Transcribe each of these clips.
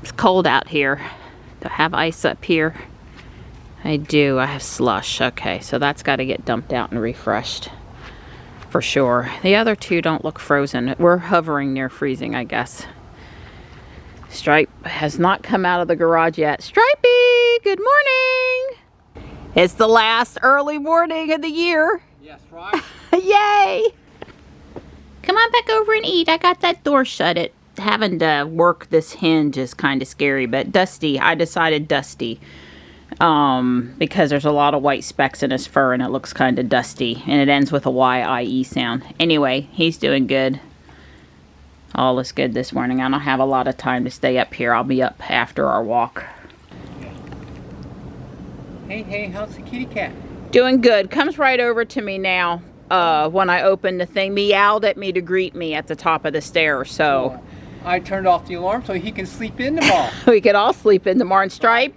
It's cold out here. Do I have ice up here? I do. I have slush. Okay, so that's got to get dumped out and refreshed for sure. The other two don't look frozen. We're hovering near freezing, I guess. Stripe has not come out of the garage yet. Stripey, good morning. It's the last early morning of the year. Yes, right. Yay. Come on back over and eat. I got that door shut. Having to work this hinge is kind of scary, but Dusty, I decided Dusty. Because there's a lot of white specks in his fur and it looks kind of dusty, and it ends with a Y-I-E sound. Anyway, he's doing good. All is good this morning. I don't have a lot of time to stay up here. I'll be up after our walk. Hey, how's the kitty cat? Doing good. Comes right over to me now. When I opened the thing, meowed at me to greet me at the top of the stairs. So I turned off the alarm so he can sleep in tomorrow. We could all sleep in tomorrow. And Stripe,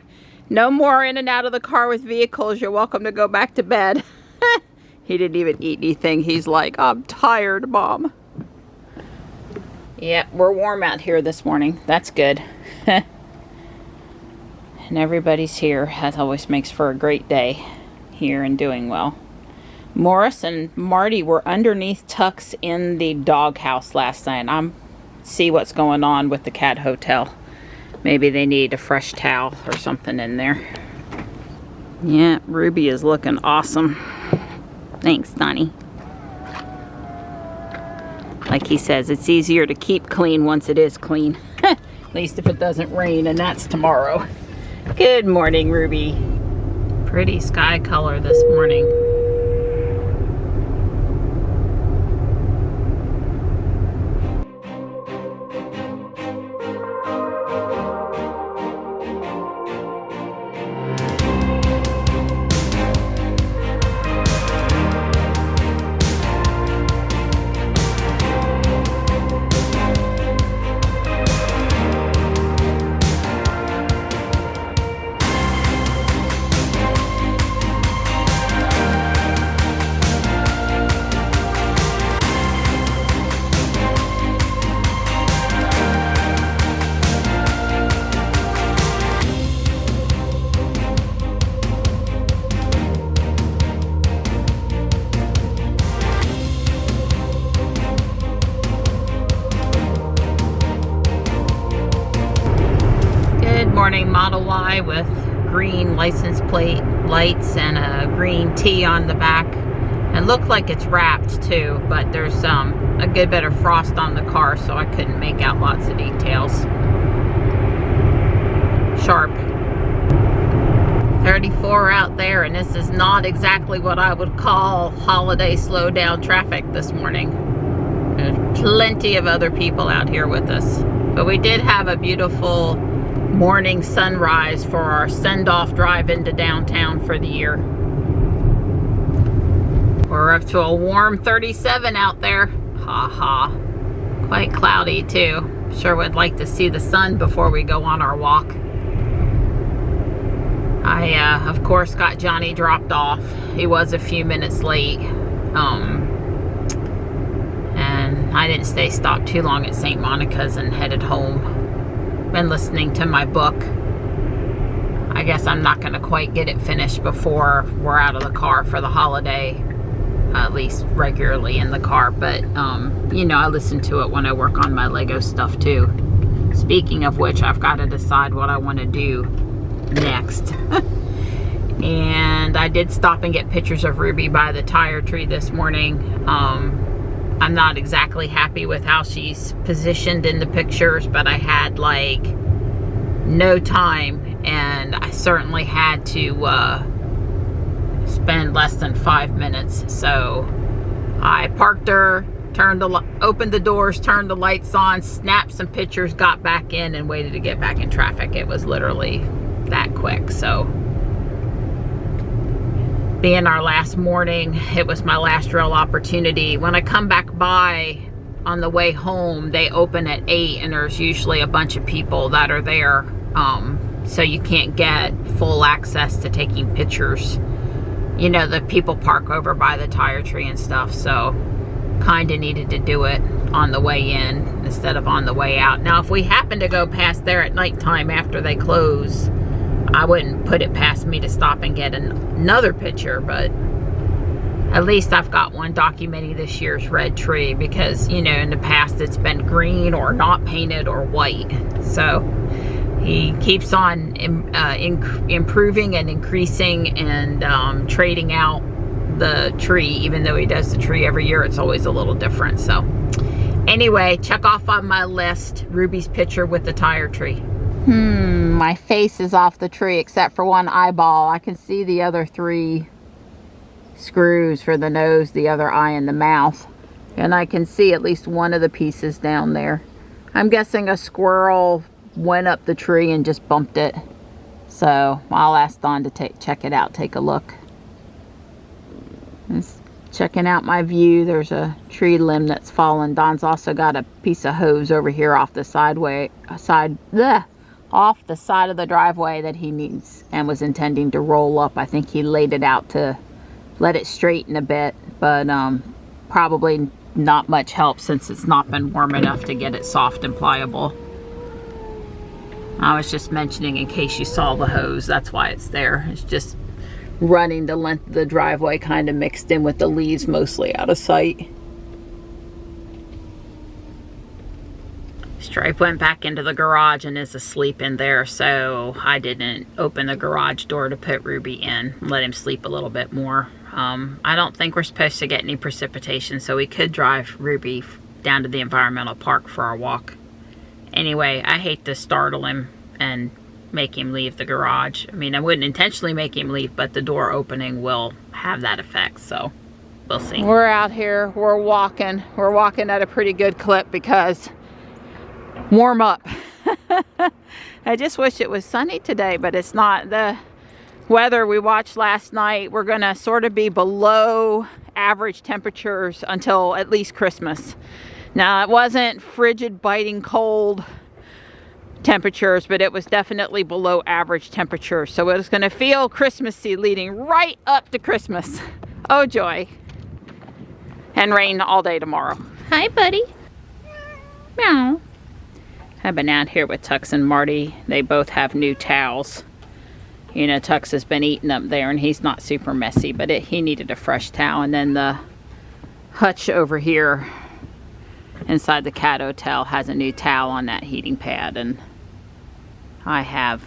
no more in and out of the car with vehicles. You're welcome to go back to bed. He didn't even eat anything. He's like, I'm tired, Mom. Yep, we're warm out here this morning. That's good. And everybody's here. That always makes for a great day here and doing well. Morris and Marty were underneath Tux in the doghouse last night. I'm see what's going on with the cat hotel. Maybe they need a fresh towel or something in there. Yeah, Ruby is looking awesome. Thanks, Donnie. Like he says, it's easier to keep clean once it is clean. At least if it doesn't rain, and that's tomorrow. Good morning, Ruby. Pretty sky color this morning. Model Y with green license plate lights and a green T on the back, and looked like it's wrapped too, but there's a good bit of frost on the car, so I couldn't make out lots of details. Sharp. 34 out there, and this is not exactly what I would call holiday slowdown traffic this morning. There's plenty of other people out here with us, but we did have a beautiful morning sunrise for our send-off drive into downtown for the year. We're up to a warm 37 out there. Ha ha. Quite cloudy too. Sure would like to see the sun before we go on our walk. I of course got Johnny dropped off. He was a few minutes late. And I didn't stop too long at St. Monica's and headed home. Been listening to my book. I guess I'm not going to quite get it finished before we're out of the car for the holiday, at least regularly in the car, but you know, I listen to it when I work on my Lego stuff too. Speaking of which, I've got to decide what I want to do next. And I did stop and get pictures of Ruby by the tire tree this morning. I'm not exactly happy with how she's positioned in the pictures, but I had like no time, and I certainly had to spend less than 5 minutes. So I parked her, opened the doors, turned the lights on, snapped some pictures, got back in, and waited to get back in traffic. It was literally that quick. So being our last morning, it was my last real opportunity. When I come back by on the way home, they open at 8, and there's usually a bunch of people that are there, so you can't get full access to taking pictures. You know, the people park over by the tire tree and stuff, so kind of needed to do it. on the way in instead of on the way out. Now, if we happen to go past there at nighttime after they close, I wouldn't put it past me to stop and get another picture, but at least I've got one documenting this year's red tree, because, you know, in the past it's been green or not painted or white. So he keeps on improving and increasing and trading out the tree. Even though he does the tree every year, it's always a little different. So anyway, check off on my list Ruby's picture with the tire tree. My face is off the tree except for one eyeball. I can see the other 3 screws for the nose, the other eye, and the mouth, and I can see at least one of the pieces down there. I'm guessing a squirrel went up the tree and just bumped it, so I'll ask Dawn to check it out, take a look. Just checking out my view. There's a tree limb that's fallen. Dawn's also got a piece of hose over here off the off the side of the driveway that he needs and was intending to roll up. I think he laid it out to let it straighten a bit, but probably not much help since it's not been warm enough to get it soft and pliable. I was just mentioning in case you saw the hose, that's why it's there. It's just running the length of the driveway, kind of mixed in with the leaves, mostly out of sight. Stripe went back into the garage and is asleep in there, so I didn't open the garage door to put Ruby in, let him sleep a little bit more. I don't think we're supposed to get any precipitation, so we could drive Ruby down to the environmental park for our walk. Anyway, I hate to startle him and make him leave the garage. I mean, I wouldn't intentionally make him leave, but the door opening will have that effect, so we'll see. We're out here, we're walking at a pretty good clip because warm up. I just wish it was sunny today, but it's not. The weather we watched last night, we're gonna sort of be below average temperatures until at least Christmas. Now, it wasn't frigid, biting cold temperatures, but it was definitely below average temperatures. So it was gonna feel Christmassy leading right up to Christmas. Oh joy. And rain all day tomorrow. Hi, buddy. Meow. I've been out here with Tux and Marty. They both have new towels. You know, Tux has been eating up there and he's not super messy, but he needed a fresh towel. And then the hutch over here inside the cat hotel has a new towel on that heating pad. And I have,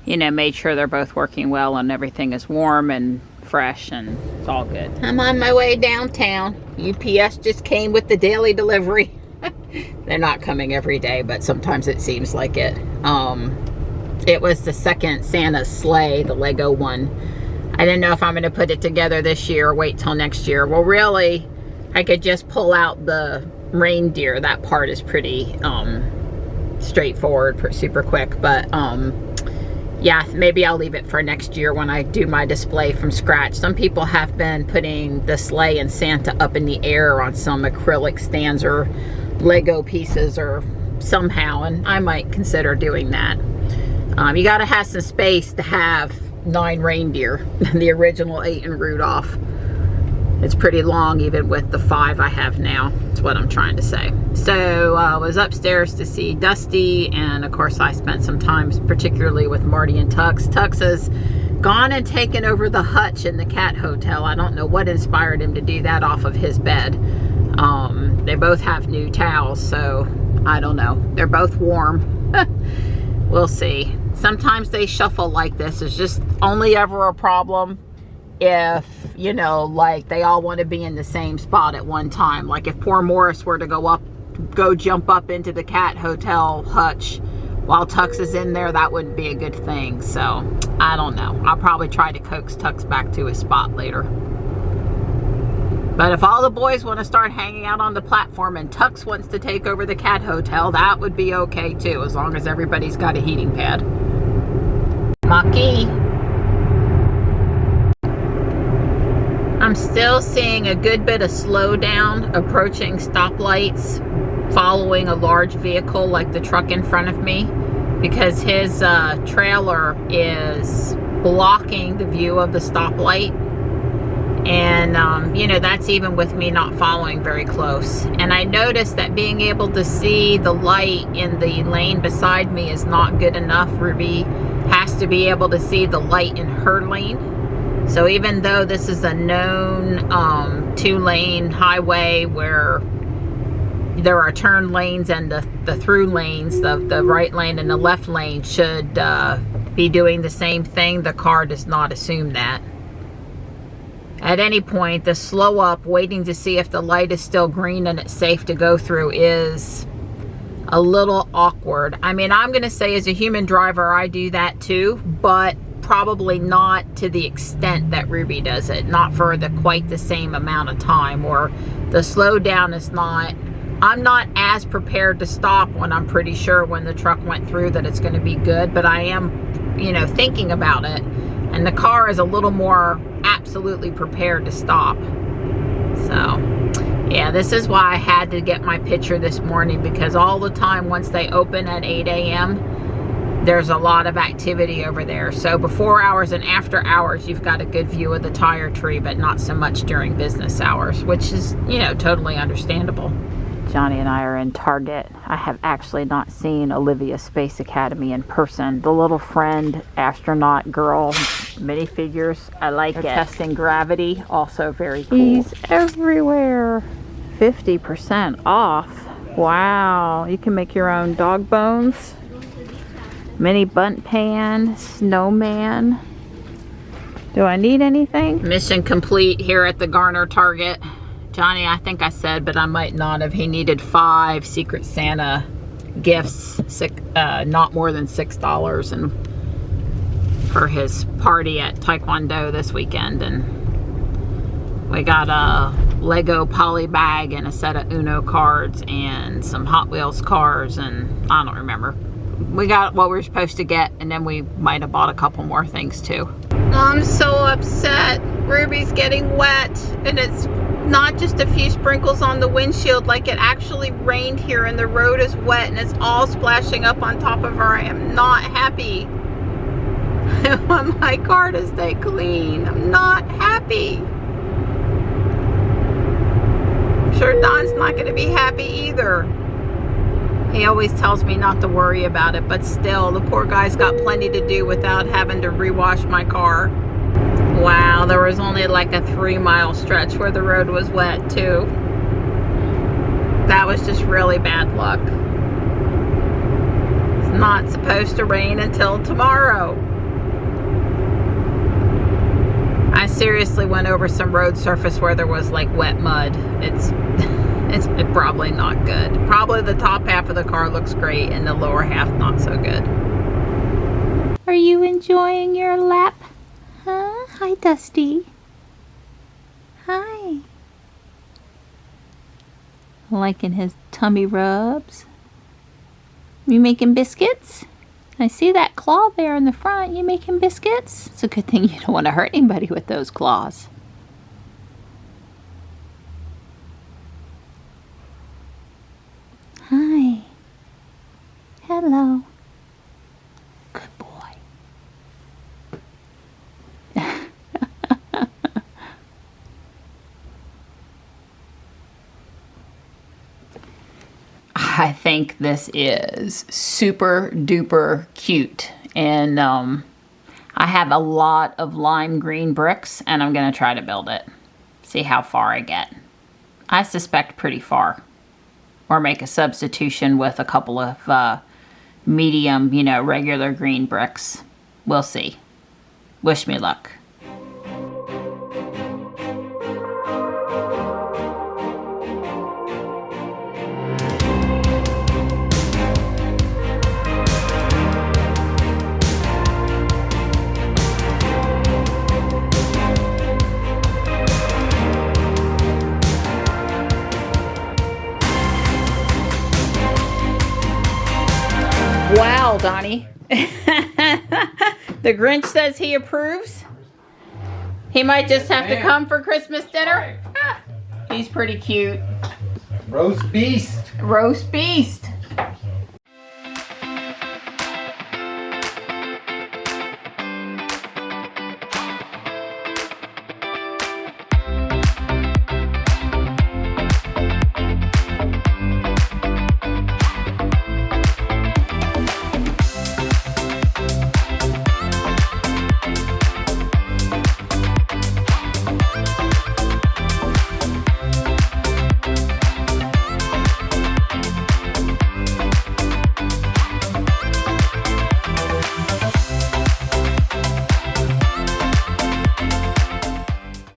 you know, made sure they're both working well and everything is warm and fresh and it's all good. I'm on my way downtown. UPS just came with the daily delivery. They're not coming every day, but sometimes it seems like it. It was the second Santa's sleigh, the Lego one. I didn't know if I'm going to put it together this year or wait till next year. Well, really, I could just pull out the reindeer. That part is pretty straightforward, super quick. But yeah, maybe I'll leave it for next year when I do my display from scratch. Some people have been putting the sleigh and Santa up in the air on some acrylic stands or Lego pieces or somehow, and I might consider doing that. You gotta have some space to have 9 reindeer, the original 8 in Rudolph. It's pretty long even with the 5 I have now. That's what I'm trying to say. So I was upstairs to see Dusty, and of course I spent some time particularly with Marty and Tux. Tux has gone and taken over the hutch in the cat hotel. I don't know what inspired him to do that off of his bed. They both have new towels, so I don't know. They're both warm. We'll see. Sometimes they shuffle like this. It's just only ever a problem if, you know, like they all want to be in the same spot at one time. Like if poor Morris were to go jump up into the cat hotel hutch while Tux is in there, that wouldn't be a good thing. So I don't know. I'll probably try to coax Tux back to his spot later. But if all the boys want to start hanging out on the platform and Tux wants to take over the cat hotel, that would be okay too, as long as everybody's got a heating pad. Maki. I'm still seeing a good bit of slowdown approaching stoplights, following a large vehicle like the truck in front of me, because his trailer is blocking the view of the stoplight. And you know, that's even with me not following very close. And I noticed that being able to see the light in the lane beside me is not good enough. Ruby has to be able to see the light in her lane. So even though this is a known 2-lane highway where there are turn lanes and the through lanes, the right lane and the left lane should be doing the same thing, the car does not assume that. At any point, the slow up, waiting to see if the light is still green and it's safe to go through, is a little awkward. I mean, I'm going to say as a human driver, I do that too, but probably not to the extent that Ruby does it. Not for quite the same amount of time, or the slowdown is not... I'm not as prepared to stop when I'm pretty sure when the truck went through that it's going to be good, but I am, you know, thinking about it. And the car is a little more absolutely prepared to stop. So, yeah, this is why I had to get my picture this morning, because all the time once they open at 8 a.m., there's a lot of activity over there. So before hours and after hours, you've got a good view of the tire tree, but not so much during business hours, which is, you know, totally understandable. Johnny and I are in Target. I have actually not seen Olivia Space Academy in person. The little friend astronaut girl minifigures, I like it. Testing gravity, also very cool. He's everywhere. 50% off. Wow, you can make your own dog bones. Mini bunt pan, snowman. Do I need anything? Mission complete here at the Garner Target. Johnny, I think I said, but I might not have, he needed 5 Secret Santa gifts, not more than $6, and for his party at Taekwondo this weekend. And we got a Lego poly bag and a set of Uno cards and some Hot Wheels cars, and I don't remember. We got what we were supposed to get, and then we might have bought a couple more things too. I'm so upset. Ruby's getting wet, and it's not just a few sprinkles on the windshield, like it actually rained here and the road is wet and it's all splashing up on top of her. I am not happy. I want my car to stay clean. I'm not happy. I'm sure Don's not going to be happy either. He always tells me not to worry about it, but still, the poor guy's got plenty to do without having to rewash my car. Wow, there was only like a 3-mile stretch where the road was wet too. That was just really bad luck. It's not supposed to rain until tomorrow. I seriously went over some road surface where there was like wet mud. It's probably not good. Probably the top half of the car looks great and the lower half not so good. Are you enjoying your lap? Huh? Hi, Dusty. Hi. Liking his tummy rubs. You making biscuits? I see that claw there in the front. You making biscuits? It's a good thing you don't want to hurt anybody with those claws. Hi. Hello. Good boy. I think this is super duper cute, and I have a lot of lime green bricks, and I'm gonna try to build it. See how far I get. I suspect pretty far, or make a substitution with a couple of medium, you know, regular green bricks. We'll see. Wish me luck. Wow, Donnie. The Grinch says he approves. He might just have to come for Christmas dinner. He's pretty cute. Roast beast. Roast beast.